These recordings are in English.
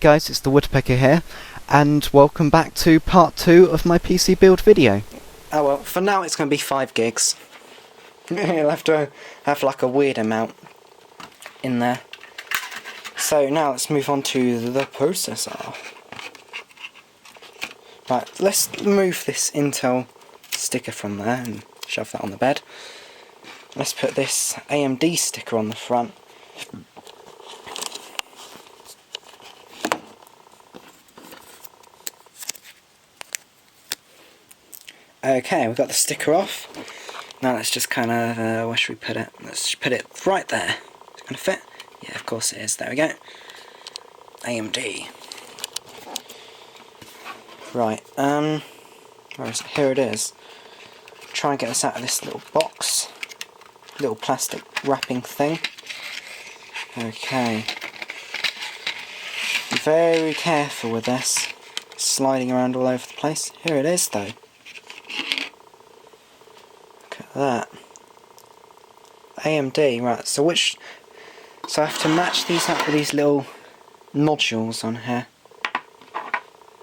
guys, it's the Woodpecker here, and welcome back to part 2 of my PC build video. Oh well, for now it's going to be 5 gigs. You'll have to have like a weird amount in there. So now let's move on to the processor. Right, let's remove this Intel sticker from there and shove that on the bed. Let's put this AMD sticker on the front. Okay, we've got the sticker off. Now let's just kind of, where should we put it? Let's put it right there. Is it going to fit? Yeah, of course it is. There we go. AMD. Right, where is it? Here it is. Try and get this out of this little box. Little plastic wrapping thing. Okay. Be very careful with this. It's sliding around all over the place. Here it is though. That AMD, right, so I have to match these up with these little nodules on here.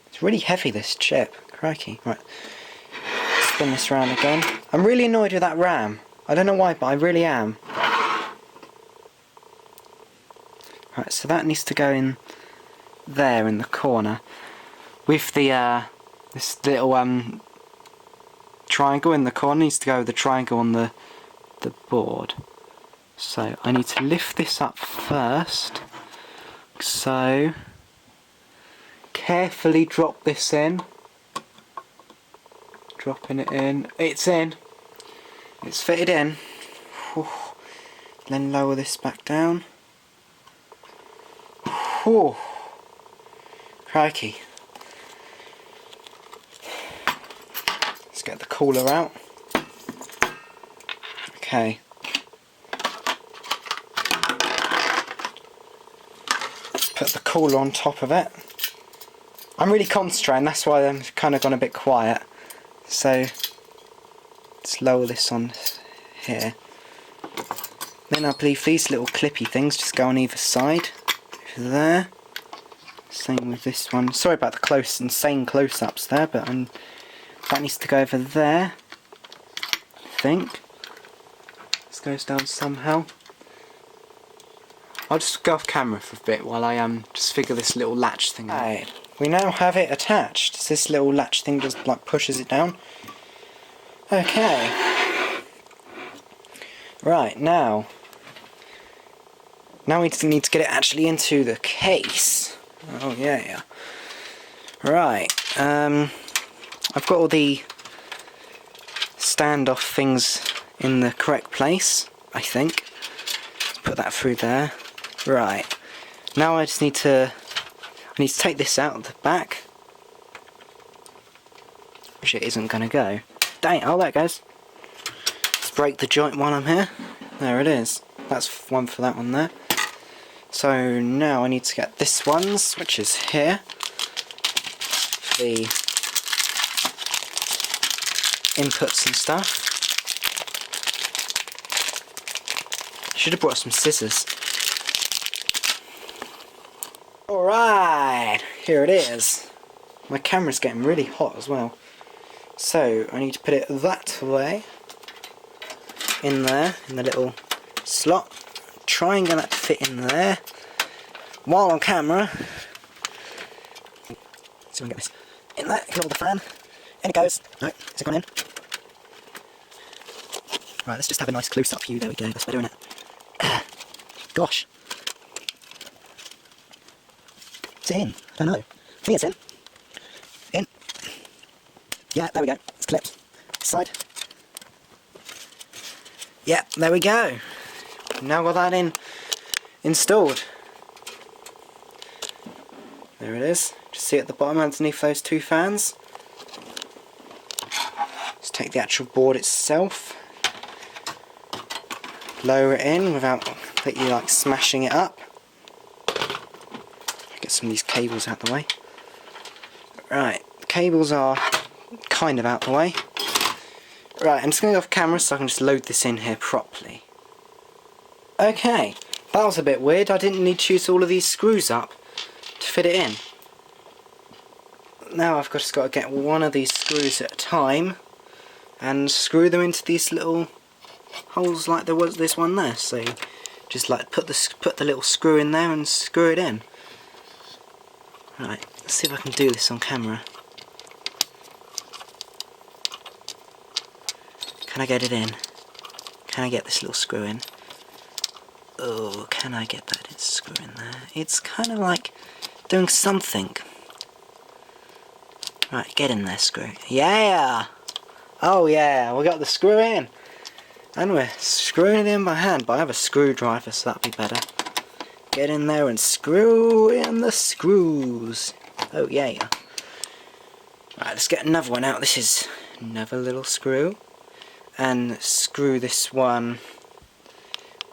It's really heavy, this chip, crikey. Right, spin this around again. I'm really annoyed with that RAM. I don't know why, but I really am. Right, so that needs to go in there in the corner with the this little triangle in the corner. Needs to go with the triangle on the board. So I need to lift this up first. So carefully drop this in. Dropping it in. It's in. It's fitted in. Whew. Then lower this back down. Whew. Crikey. Let's get the cooler out. Okay. Let's put the cooler on top of it. I'm really concentrating, that's why I'm kind of gone a bit quiet. So let's lower this on here. Then I believe these little clippy things just go on either side. Over there. Same with this one. Sorry about the insane close-ups there, but that needs to go over there, I think. This goes down somehow. I'll just go off camera for a bit while I just figure this little latch thing out. Right, we now have it attached. This little latch thing just like pushes it down. Okay. Right, now we need to get it actually into the case. Oh yeah. Right, I've got all the standoff things in the correct place, I think. Let's put that through there. Right. Now I need to take this out of the back. Which it isn't going to go. Dang it, oh there it goes. Let's break the joint while I'm here. There it is. That's one for that one there. So now I need to get this one's, which is here. The inputs and stuff. Should have brought some scissors. Alright, here it is. My camera's getting really hot as well. So I need to put it that way. In there, in the little slot. Try and get that to fit in there. While on camera. See if we can get this in there. Ignore the fan. In it goes. Right, is it gone in? Right, let's just have a nice close-up view. There we go. That's better, isn't it? Gosh. Is it in? I don't know. I think it's in. In. Yeah, there we go. It's clipped. This side. Yeah, there we go. Now got that installed. There it is. Just see at the bottom underneath those two fans. Let's take the actual board itself. Lower it in without completely like smashing it up. Get some of these cables out the way. Right, the cables are kind of out the way. Right, I'm just going to go off camera so I can just load this in here properly. Okay, that was a bit weird. I didn't need to use all of these screws up to fit it in. Now I've just got to get one of these screws at a time and screw them into these little holes like there was this one there. So just like put the little screw in there and screw it in. Right, let's see if I can do this on camera. Can I get it in? Can I get this little screw in? Oh, can I get that screw in there? It's kind of like doing something. Right, get in there, screw. Yeah! Oh yeah, we got the screw in. And we're screwing it in by hand, but I have a screwdriver, so that'll be better. Get in there and screw in the screws. Oh yeah. Right, let's get another one out. This is another little screw. And screw this one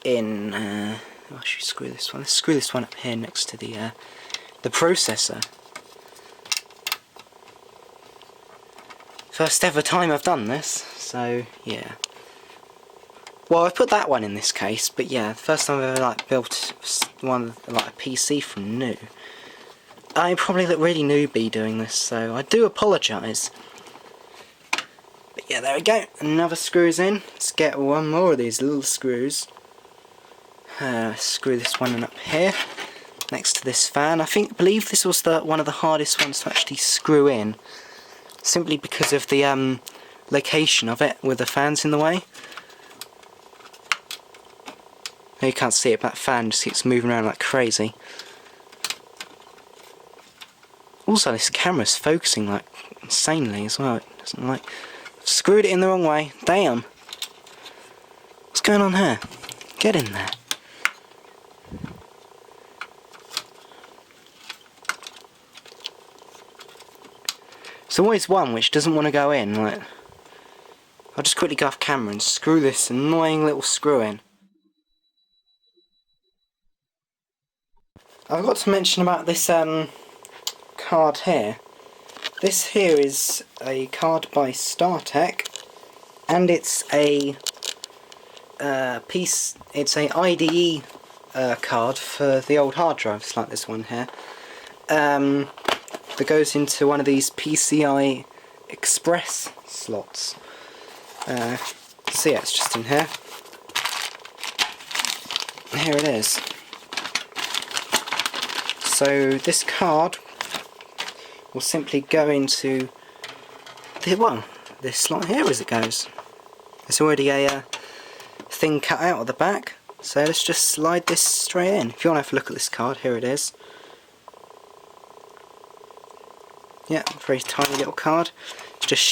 in, I should screw this one. Let's screw this one up here next to the processor. First ever time I've done this, so yeah. Well, I've put that one in this case, but yeah, first time I've ever like built one like a PC from new. I probably look really newbie doing this, so I do apologise. But yeah, there we go. Another screw's in. Let's get one more of these little screws. Screw this one up here, next to this fan. I believe this was one of the hardest ones to actually screw in, simply because of the location of it, with the fans in the way. You can't see it, but that fan just keeps moving around like crazy. Also, this camera's focusing like insanely as well. It doesn't like. I've screwed it in the wrong way. Damn. What's going on here? Get in there. There's always one which doesn't want to go in. Like, I'll just quickly go off camera and screw this annoying little screw in. I forgot to mention about this card here. This here is a card by StarTech, and it's a It's a IDE card for the old hard drives, like this one here. That goes into one of these PCI Express slots. So yeah, it's just in here. Here it is. So this card will simply go into this slot here as it goes. There's already a thing cut out of the back, so let's just slide this straight in. If you want to have a look at this card, here it is. Yeah, very tiny little card. Just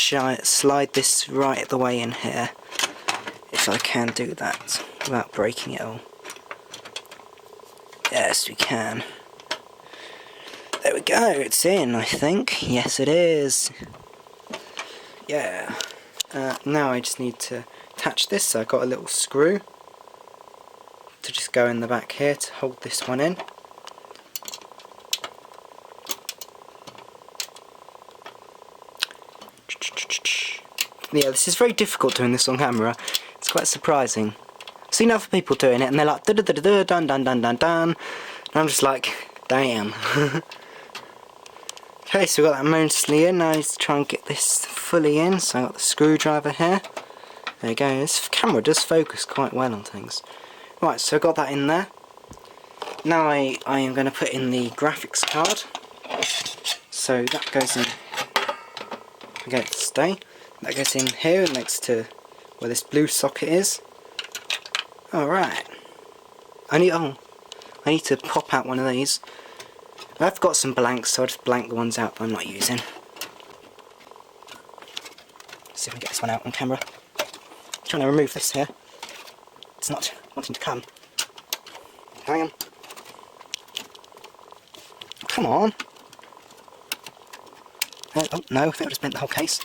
slide this right the way in here, if I can do that without breaking it all. Yes, we can. There we go, it's in, I think. Yes, it is. Yeah. Now I just need to attach this, so I've got a little screw to just go in the back here to hold this one in. Yeah, this is very difficult doing this on camera. It's quite surprising. I've seen other people doing it and they're like da da da da dun dun dun dun dun, and I'm just like, damn. Okay, so we've got that mostly in. Now I need to try and get this fully in. So I've got the screwdriver here. There you go. This camera does focus quite well on things. Right, so I've got that in there. Now I am going to put in the graphics card. So that goes in. Okay, stay. That goes in here next to where this blue socket is. Alright. I need to pop out one of these. I've got some blanks, so I'll just blank the ones out that I'm not using. Let's see if I can get this one out on camera. I'm trying to remove this here. It's not wanting to come. Hang on. Come on. Oh no, I think I just bent the whole case.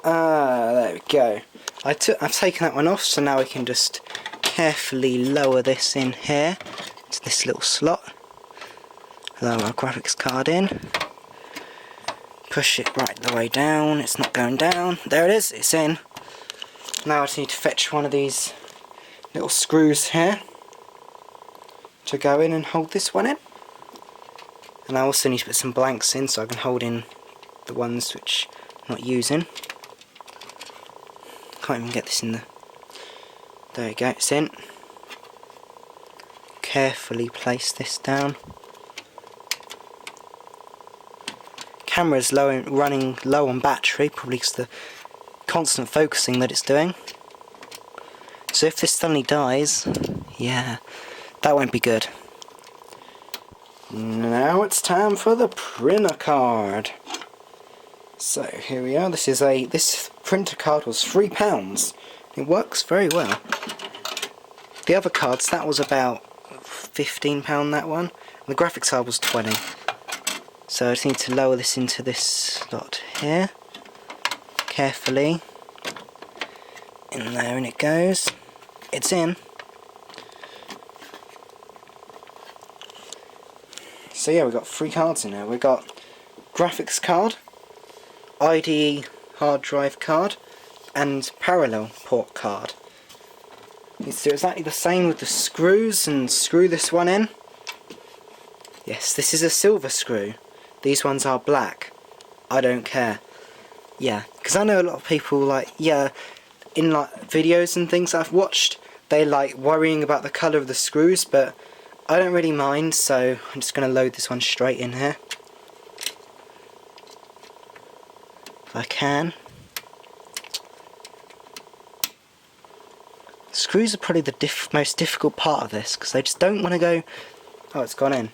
There we go. I've taken that one off, so now we can just carefully lower this in here to this little slot. Lower our graphics card in. Push it right the way down. It's not going down. There it is. It's in. Now I just need to fetch one of these little screws here. to go in and hold this one in. And I also need to put some blanks in so I can hold in the ones which I'm not using. Can't even get this in the... There we go, it's in. Carefully place this down. Camera's running low on battery, probably because the constant focusing that it's doing. So if this suddenly dies, yeah, that won't be good. Now it's time for the printer card. So here we are. This printer card was £3. It works very well. The other cards, that was about £15, that one. And the graphics card was 20. So I just need to lower this into this slot here. Carefully. In there, and it goes. It's in. So yeah, we've got 3 cards in there. We've got graphics card, IDE hard drive card, and parallel port card. You do exactly the same with the screws and screw this one in. Yes, this is a silver screw. These ones are black. I don't care. Yeah, because I know a lot of people in videos and things I've watched, they like worrying about the colour of the screws, but I don't really mind, so I'm just going to load this one straight in here. If I can. Screws are probably the most difficult part of this, because they just don't want to go... Oh, it's gone in.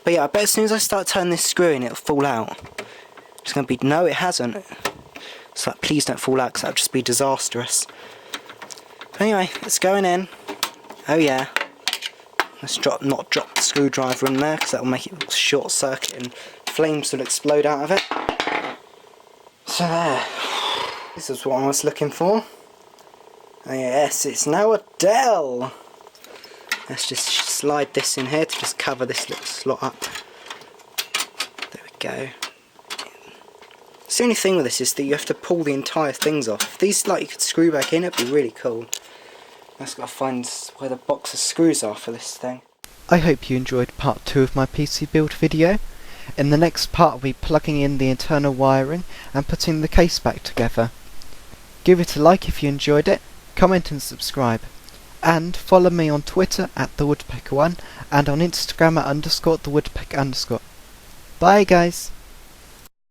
But yeah, I bet as soon as I start turning this screw in, it'll fall out. It's going to be... No, it hasn't. It's like, please don't fall out, because that would just be disastrous. But anyway, it's going in. Oh yeah. Let's not drop the screwdriver in there, because that will make it short circuit and flames will explode out of it. So there. This is what I was looking for. Oh yes, it's now a Dell. Let's just slide this in here to just cover this little slot up. There we go. So the only thing with this is that you have to pull the entire things off. If these you could screw back in, it'd be really cool. I've just got to find where the box of screws are for this thing. I hope you enjoyed part 2 of my PC build video. In the next part I'll be plugging in the internal wiring and putting the case back together. Give it a like if you enjoyed it, comment and subscribe. And follow me on Twitter at @thewoodpecker1 and on Instagram at _thewoodpecker_. Bye guys!